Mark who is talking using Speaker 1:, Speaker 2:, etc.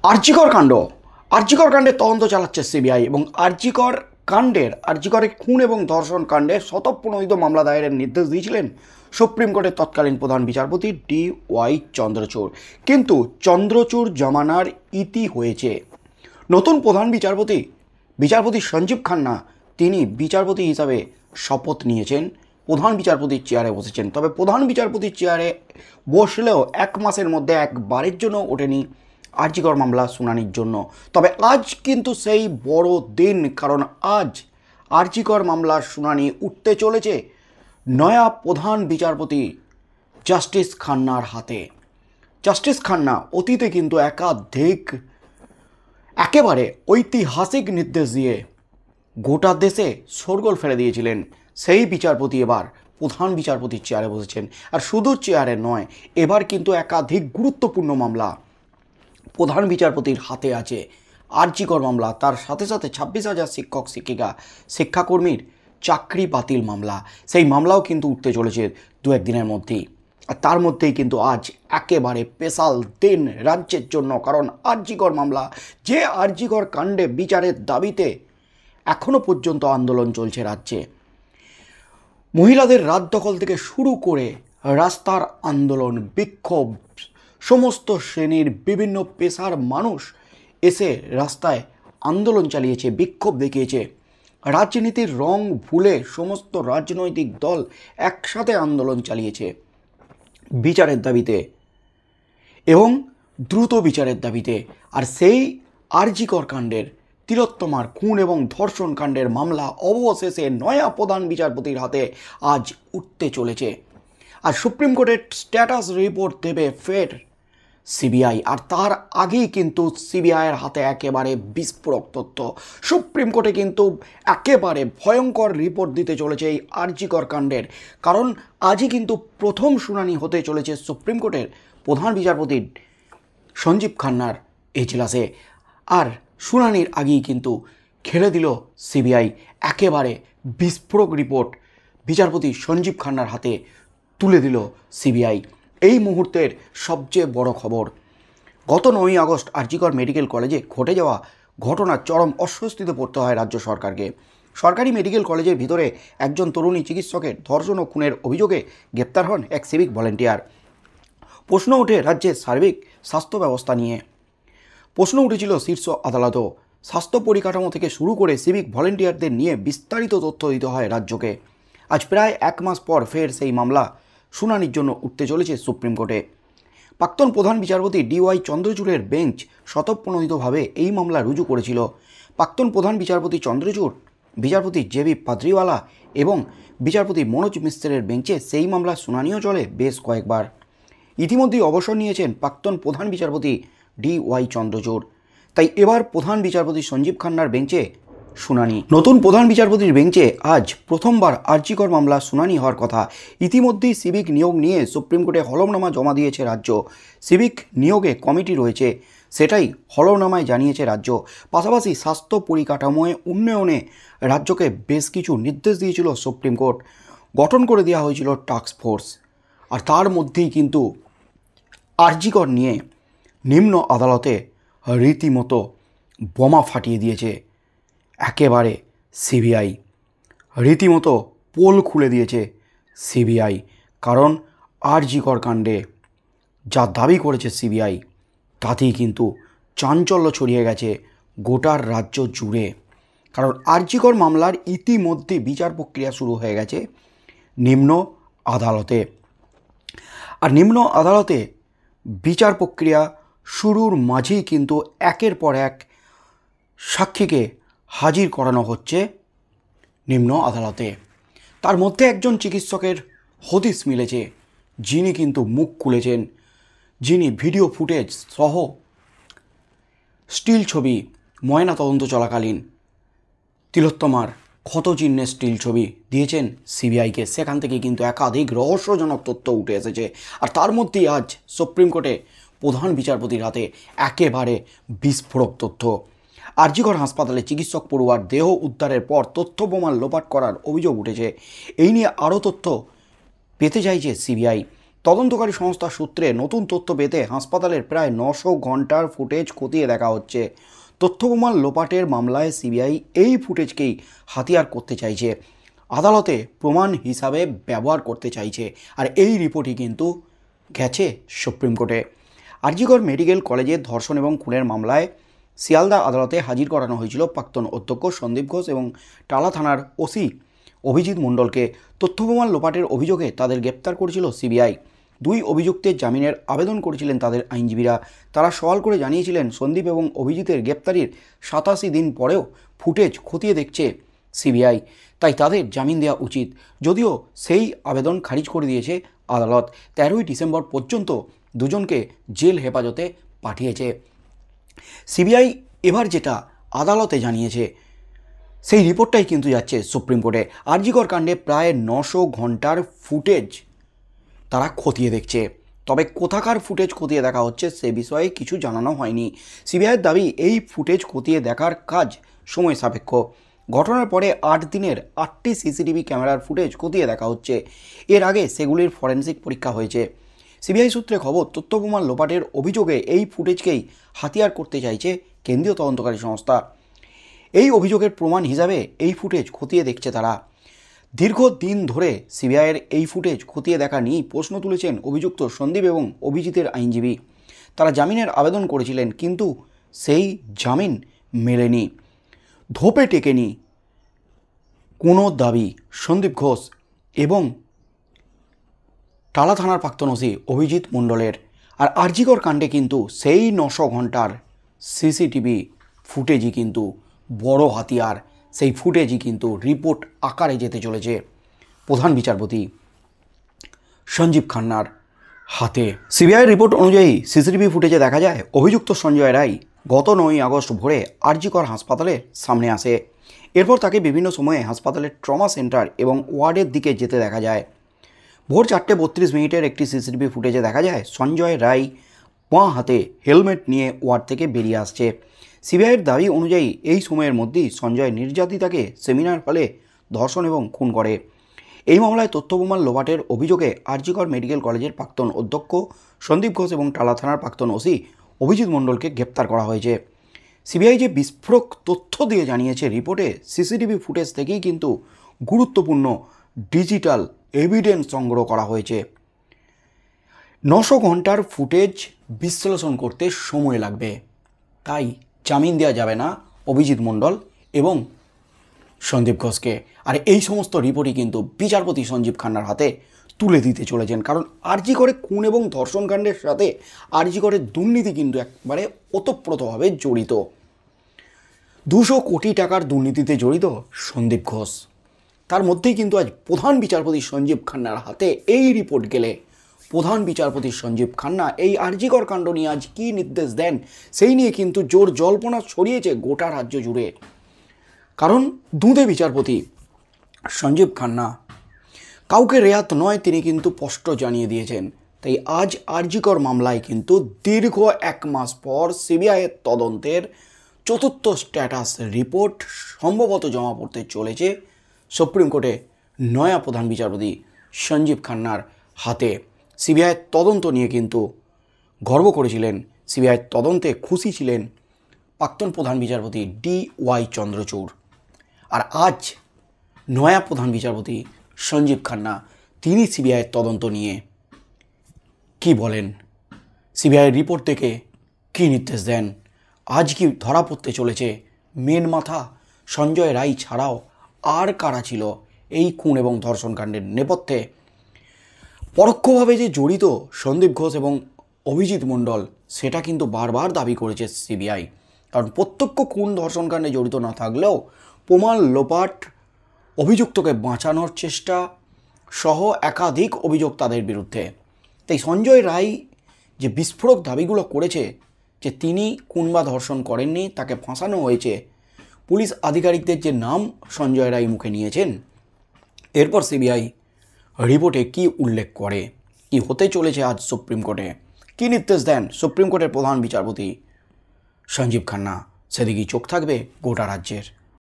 Speaker 1: আরজিকর কাণ্ড। আরজিকর কাণ্ডের তদন্ত চালাচ্ছে সিবিআই এবং আরজিকরের খুন এবং ধর্ষণ কাণ্ডে স্বতঃপ্রণোদিত মামলা দায়েরের নির্দেশ দিয়েছিলেন সুপ্রিম কোর্টের তৎকালীন প্রধান বিচারপতি DY চন্দ্রচূড়। কিন্তু চন্দ্রচূড় জমানার ইতি হয়েছে। নতুন প্রধান বিচারপতি সঞ্জীব খান্না তিনি বিচারপতি হিসাবে শপথ নিয়েছেন, প্রধান বিচারপতির চেয়ারে বসেছেন। তবে প্রধান বিচারপতির চেয়ারে বসলেও এক মাসের মধ্যে একবারের জন্য ওঠেনি আরজিকর মামলা শুনানির জন্য। তবে আজ কিন্তু সেই বড় দিন, কারণ আজ আরজিকর মামলার শুনানি উঠতে চলেছে নয়া প্রধান বিচারপতি জাস্টিস খান্নার হাতে। জাস্টিস খান্না অতীতে কিন্তু একেবারে ঐতিহাসিক নির্দেশ দিয়ে গোটা দেশে শোরগোল ফেলে দিয়েছিলেন। সেই বিচারপতি এবার প্রধান বিচারপতির চেয়ারে বসেছেন। আর শুধু চেয়ারে নয়, এবার কিন্তু একাধিক গুরুত্বপূর্ণ মামলা প্রধান বিচারপতির হাতে আছে। আরজিকর মামলা, তার সাথে সাথে 26,000 শিক্ষক শিক্ষিকা শিক্ষাকর্মীর চাকরি বাতিল মামলা, সেই মামলাও কিন্তু উঠতে চলেছে দু একদিনের মধ্যেই। আর তার মধ্যেই কিন্তু আজ একেবারে স্পেশাল দিন রাজ্যের জন্য, কারণ আরজিকর মামলা, যে আরজিকর কাণ্ডে বিচারের দাবিতে এখনও পর্যন্ত আন্দোলন চলছে রাজ্যে। মহিলাদের রাত দখল থেকে শুরু করে রাস্তার আন্দোলন, বিক্ষোভ, সমস্ত শ্রেণীর বিভিন্ন পেশার মানুষ এসে রাস্তায় আন্দোলন চালিয়েছে, বিক্ষোভ দেখিয়েছে। রাজনীতির রং ভুলে সমস্ত রাজনৈতিক দল একসাথে আন্দোলন চালিয়েছে বিচারের দাবিতে এবং দ্রুত বিচারের দাবিতে। আর সেই আরজিকর কাণ্ডের, তিলোত্তমার খুন এবং ধর্ষণ কাণ্ডের মামলা অবশেষে নয়া প্রধান বিচারপতির হাতে আজ উঠতে চলেছে। আর সুপ্রিম কোর্টের স্ট্যাটাস রিপোর্ট দেবে ফের সিবিআই। আর তার আগেই কিন্তু সিবিআইয়ের হাতে একেবারে বিস্ফোরক তথ্য। সুপ্রিম কোর্টে কিন্তু একেবারে ভয়ঙ্কর রিপোর্ট দিতে চলেছে এই আরজিকর কাণ্ডের, কারণ আজই কিন্তু প্রথম শুনানি হতে চলেছে সুপ্রিম কোর্টের প্রধান বিচারপতি সঞ্জীব খান্নার এজলাসে। আর শুনানির আগেই কিন্তু খেলে দিল সিবিআই একেবারে বিস্ফোরক রিপোর্ট, বিচারপতি সঞ্জীব খান্নার হাতে তুলে দিল সিবিআই। এই মুহূর্তের সবচেয়ে বড় খবর, গত 9ই আগস্ট আরজিকর মেডিকেল কলেজে ঘটে যাওয়া ঘটনার চরম অস্বস্তিতে পড়তে হয় রাজ্য সরকারকে। সরকারি মেডিকেল কলেজের ভিতরে একজন তরুণী চিকিৎসকের ধর্ষণ ও খুনের অভিযোগে গ্রেপ্তার হন এক সিভিক ভলেন্টিয়ার। প্রশ্ন ওঠে রাজ্যের সার্বিক স্বাস্থ্য ব্যবস্থা নিয়ে। প্রশ্ন উঠেছিল শীর্ষ আদালতও। স্বাস্থ্য পরিকাঠামো থেকে শুরু করে সিভিক ভলেন্টিয়ারদের নিয়ে বিস্তারিত তথ্য দিতে হয় রাজ্যকে। আজ প্রায় এক মাস পর ফের সেই মামলা শুনানির জন্য উঠতে চলেছে সুপ্রিম কোর্টে। প্রাক্তন প্রধান বিচারপতি DY চন্দ্রচূড়ের বেঞ্চ স্বতঃপ্রণোদিতভাবে এই মামলা রুজু করেছিল। প্রাক্তন প্রধান বিচারপতি চন্দ্রচূড়, বিচারপতি JB পাদ্রিওয়ালা এবং বিচারপতি মনোজ মিশ্রের বেঞ্চে সেই মামলার শুনানিও চলে বেশ কয়েকবার। ইতিমধ্যেই অবসর নিয়েছেন প্রাক্তন প্রধান বিচারপতি DY চন্দ্রচূড়। তাই এবার প্রধান বিচারপতি সঞ্জীব খান্নার বেঞ্চে শুনানি। নতুন প্রধান বিচারপতির বেঞ্চে আজ প্রথমবার আরজিকর মামলা শুনানি হওয়ার কথা। ইতিমধ্যেই সিভিক নিয়োগ নিয়ে সুপ্রিম কোর্টে হলফনামা জমা দিয়েছে রাজ্য। সিভিক নিয়োগে কমিটি রয়েছে, সেটাই হলফনামায় জানিয়েছে রাজ্য। পাশাপাশি স্বাস্থ্য পরিকাঠামোয় উন্নয়নে রাজ্যকে বেশ কিছু নির্দেশ দিয়েছিল সুপ্রিম কোর্ট। গঠন করে দেওয়া হয়েছিল টাস্ক ফোর্স। আর তার মধ্যেই কিন্তু আরজিকর নিয়ে নিম্ন আদালতে রীতিমতো বোমা ফাটিয়ে দিয়েছে একেবারে সিবিআই। রীতিমতো পোল খুলে দিয়েছে সিবিআই, কারণ আরজিকর কাণ্ডে যা দাবি করেছে সিবিআই তাতেই কিন্তু চাঞ্চল্য ছড়িয়ে গেছে গোটার রাজ্য জুড়ে। কারণ আরজিকর মামলার ইতিমধ্যে বিচার প্রক্রিয়া শুরু হয়ে গেছে নিম্ন আদালতে। আর নিম্ন আদালতে বিচার প্রক্রিয়া শুরুর মাঝেই কিন্তু একের পর এক সাক্ষীকে হাজির করানো হচ্ছে নিম্ন আদালতে। তার মধ্যে একজন চিকিৎসকের হদিস মিলেছে, যিনি কিন্তু মুখ খুলেছেন, যিনি ভিডিও ফুটেজ সহ স্টিল ছবি ময়না তদন্ত চলাকালীন তিলোত্তমার ক্ষতচিহ্নের স্টিল ছবি দিয়েছেন সিবিআইকে। সেখান থেকে কিন্তু একাধিক রহস্যজনক তথ্য উঠে এসেছে। আর তার মধ্যেই আজ সুপ্রিম কোর্টে প্রধান বিচারপতির হাতে একেবারে বিস্ফোরক তথ্য। আরজিকর হাসপাতালে চিকিৎসক পড়ুয়ার দেহ উদ্ধারের পর তথ্য প্রমাণ লোপাট করার অভিযোগ উঠেছে। এই নিয়ে আরও তথ্য পেতে চাইছে সিবিআই। তদন্তকারী সংস্থা সূত্রে নতুন তথ্য পেতে হাসপাতালের প্রায় 900 ঘন্টার ফুটেজ খতিয়ে দেখা হচ্ছে। তথ্যপ্রমাণ লোপাটের মামলায় সিবিআই এই ফুটেজকেই হাতিয়ার করতে চাইছে, আদালতে প্রমাণ হিসাবে ব্যবহার করতে চাইছে। আর এই রিপোর্টই কিন্তু গেছে সুপ্রিম কোর্টে। আরজিকর মেডিকেল কলেজের ধর্ষণ এবং খুনের মামলায় শিয়ালদা আদালতে হাজির করানো হয়েছিল প্রাক্তন অধ্যক্ষ সন্দীপ ঘোষ এবং টালা থানার ওসি অভিজিৎ মণ্ডলকে। তথ্যপ্রমাণ লোপাটের অভিযোগে তাদের গ্রেপ্তার করেছিল সিবিআই। দুই অভিযুক্তের জামিনের আবেদন করেছিলেন তাদের আইনজীবীরা। তারা সওয়াল করে জানিয়েছিলেন সন্দীপ এবং অভিজিতের গ্রেপ্তারির 87 দিন পরেও ফুটেজ খতিয়ে দেখছে সিবিআই, তাই তাদের জামিন দেওয়া উচিত। যদিও সেই আবেদন খারিজ করে দিয়েছে আদালত। 13ই ডিসেম্বর পর্যন্ত দুজনকে জেল হেফাজতে পাঠিয়েছে সিবিআই। এবার যেটা আদালতে জানিয়েছে সেই রিপোর্টটাই কিন্তু যাচ্ছে সুপ্রিম কোর্টে। আরজিকর কাণ্ডে প্রায় 900 ঘন্টার ফুটেজ তারা খতিয়ে দেখছে। তবে কোথাকার ফুটেজ খতিয়ে দেখা হচ্ছে সে বিষয়ে কিছু জানানো হয়নি। সিবিআইয়ের দাবি এই ফুটেজ খতিয়ে দেখার কাজ সময় সাপেক্ষ। ঘটনার পরে 8 দিনের 8টি সিসিটিভি ক্যামেরার ফুটেজ খতিয়ে দেখা হচ্ছে। এর আগে সেগুলির ফরেনসিক পরীক্ষা হয়েছে। সিবিআই সূত্রে খবর, তথ্যপ্রমাণ লোপাটের অভিযোগে এই ফুটেজকেই হাতিয়ার করতে চাইছে কেন্দ্রীয় তদন্তকারী সংস্থা। এই অভিযোগের প্রমাণ হিসাবে এই ফুটেজ খতিয়ে দেখছে তারা। দীর্ঘদিন ধরে সিবিআইয়ের এই ফুটেজ খতিয়ে দেখা নিয়েই প্রশ্ন তুলেছেন অভিযুক্ত সন্দীপ এবং অভিজিতের আইনজীবী। তারা জামিনের আবেদন করেছিলেন, কিন্তু সেই জামিন মেলেনি, ধোপে টেকেনি কোনো দাবি সন্দীপ ঘোষ এবং টালা থানার প্রাক্তন ওসি অভিজিৎ মণ্ডলের। আর আরজিকর কাণ্ডে কিন্তু সেই 900 ঘন্টার সিসিটিভি ফুটেজই কিন্তু বড় হাতিয়ার। সেই ফুটেজই কিন্তু রিপোর্ট আকারে যেতে চলেছে প্রধান বিচারপতি সঞ্জীব খান্নার হাতে। সিবিআই রিপোর্ট অনুযায়ী সিসিটিভি ফুটেজে দেখা যায় অভিযুক্ত সঞ্জয় রায় গত 9ই আগস্ট ভোরে আরজিকর হাসপাতালের সামনে আসে। এরপর তাকে বিভিন্ন সময়ে হাসপাতালের ট্রমা সেন্টার এবং ওয়ার্ডের দিকে যেতে দেখা যায়। ভোর 4:32 একটি সিসিটিভি ফুটেজে দেখা যায় সঞ্জয় রায় বাঁ হাতে হেলমেট নিয়ে ওয়ার্ড থেকে বেরিয়ে আসছে। সিবিআইয়ের দাবি অনুযায়ী এই সময়ের মধ্যেই সঞ্জয় নির্যাতিতাকে সেমিনার হলে ধর্ষণ এবং খুন করে। এই মামলায় তথ্যপ্রমাণ লোপাটের অভিযোগে আরজিকর মেডিকেল কলেজের প্রাক্তন অধ্যক্ষ সন্দীপ ঘোষ এবং টালা থানার প্রাক্তন ওসি অভিজিৎ মণ্ডলকে গ্রেপ্তার করা হয়েছে। সিবিআই যে বিস্ফোরক তথ্য দিয়ে জানিয়েছে রিপোর্টে, সিসিটিভি ফুটেজ থেকেই কিন্তু গুরুত্বপূর্ণ ডিজিটাল এভিডেন্স সংগ্রহ করা হয়েছে। 900 ঘন্টার ফুটেজ বিশ্লেষণ করতে সময় লাগবে, তাই জামিন দেওয়া যাবে না অভিজিৎ মণ্ডল এবং সন্দীপ ঘোষকে। আর এই সমস্ত রিপোর্টই কিন্তু বিচারপতি সঞ্জীব খান্নার হাতে তুলে দিতে চলেছেন, কারণ আরজিকরে খুন এবং ধর্ষণ কাণ্ডের সাথে আরজিকরের দুর্নীতি কিন্তু একবারে ওতপ্রোতভাবে জড়িত। 200 কোটি টাকার দুর্নীতিতে জড়িত সন্দীপ ঘোষ। তার মধ্যেই কিন্তু আজ প্রধান বিচারপতি সঞ্জীব খান্নার হাতে এই রিপোর্ট গেলে প্রধান বিচারপতি সঞ্জীব খান্না এই আরজিকর কাণ্ড নিয়ে আজ কী নির্দেশ দেন সেই নিয়ে কিন্তু জোর জল্পনা ছড়িয়েছে গোটা রাজ্য জুড়ে। কারণ দুঁদে বিচারপতি সঞ্জীব খান্না কাউকে রেয়াত নয়, তিনি কিন্তু স্পষ্ট জানিয়ে দিয়েছেন। তাই আজ আরজিকর মামলায় কিন্তু দীর্ঘ 1 মাস পর সিবিআইয়ের তদন্তের 4র্থ স্ট্যাটাস রিপোর্ট সম্ভবত জমা পড়তে চলেছে সুপ্রিম কোর্টে নয়া প্রধান বিচারপতি সঞ্জীব খান্নার হাতে। সিবিআইয়ের তদন্ত নিয়ে কিন্তু গর্ব করেছিলেন, সিবিআইয়ের তদন্তে খুশি ছিলেন প্রাক্তন প্রধান বিচারপতি DY চন্দ্রচূড়। আর আজ নয়া প্রধান বিচারপতি সঞ্জীব খান্না তিনি সিবিআইয়ের তদন্ত নিয়ে কি বলেন, সিবিআইয়ের রিপোর্ট থেকে কী নির্দেশ দেন, আজ কি ধরা পড়তে চলেছে মেন মাথা সঞ্জয় রায় ছাড়াও আর কারা ছিল এই খুন এবং ধর্ষণ কাণ্ডের নেপথ্যে। পরোক্ষভাবে যে জড়িত সন্দীপ ঘোষ এবং অভিজিৎ মণ্ডল সেটা কিন্তু বারবার দাবি করেছে সিবিআই, কারণ প্রত্যক্ষ খুন ধর্ষণ কাণ্ডে জড়িত না থাকলেও প্রমাণ লোপাট, অভিযুক্তকে বাঁচানোর চেষ্টা সহ একাধিক অভিযোগ তাদের বিরুদ্ধে। তাই সঞ্জয় রায় যে বিস্ফোরক দাবিগুলো করেছে যে তিনি খুন বা ধর্ষণ করেননি, তাকে ফাঁসানো হয়েছে, পুলিশ আধিকারিকদের যে নাম সঞ্জয় রায় মুখে নিয়েছেন, এরপর সিবিআই রিপোর্টে কি উল্লেখ করে, কি হতে চলেছে আজ সুপ্রিম কোর্টে, কি নির্দেশ দেন সুপ্রিম কোর্টের প্রধান বিচারপতি সঞ্জীব খান্না, সেদিকেই চোখ থাকবে গোটা রাজ্যের।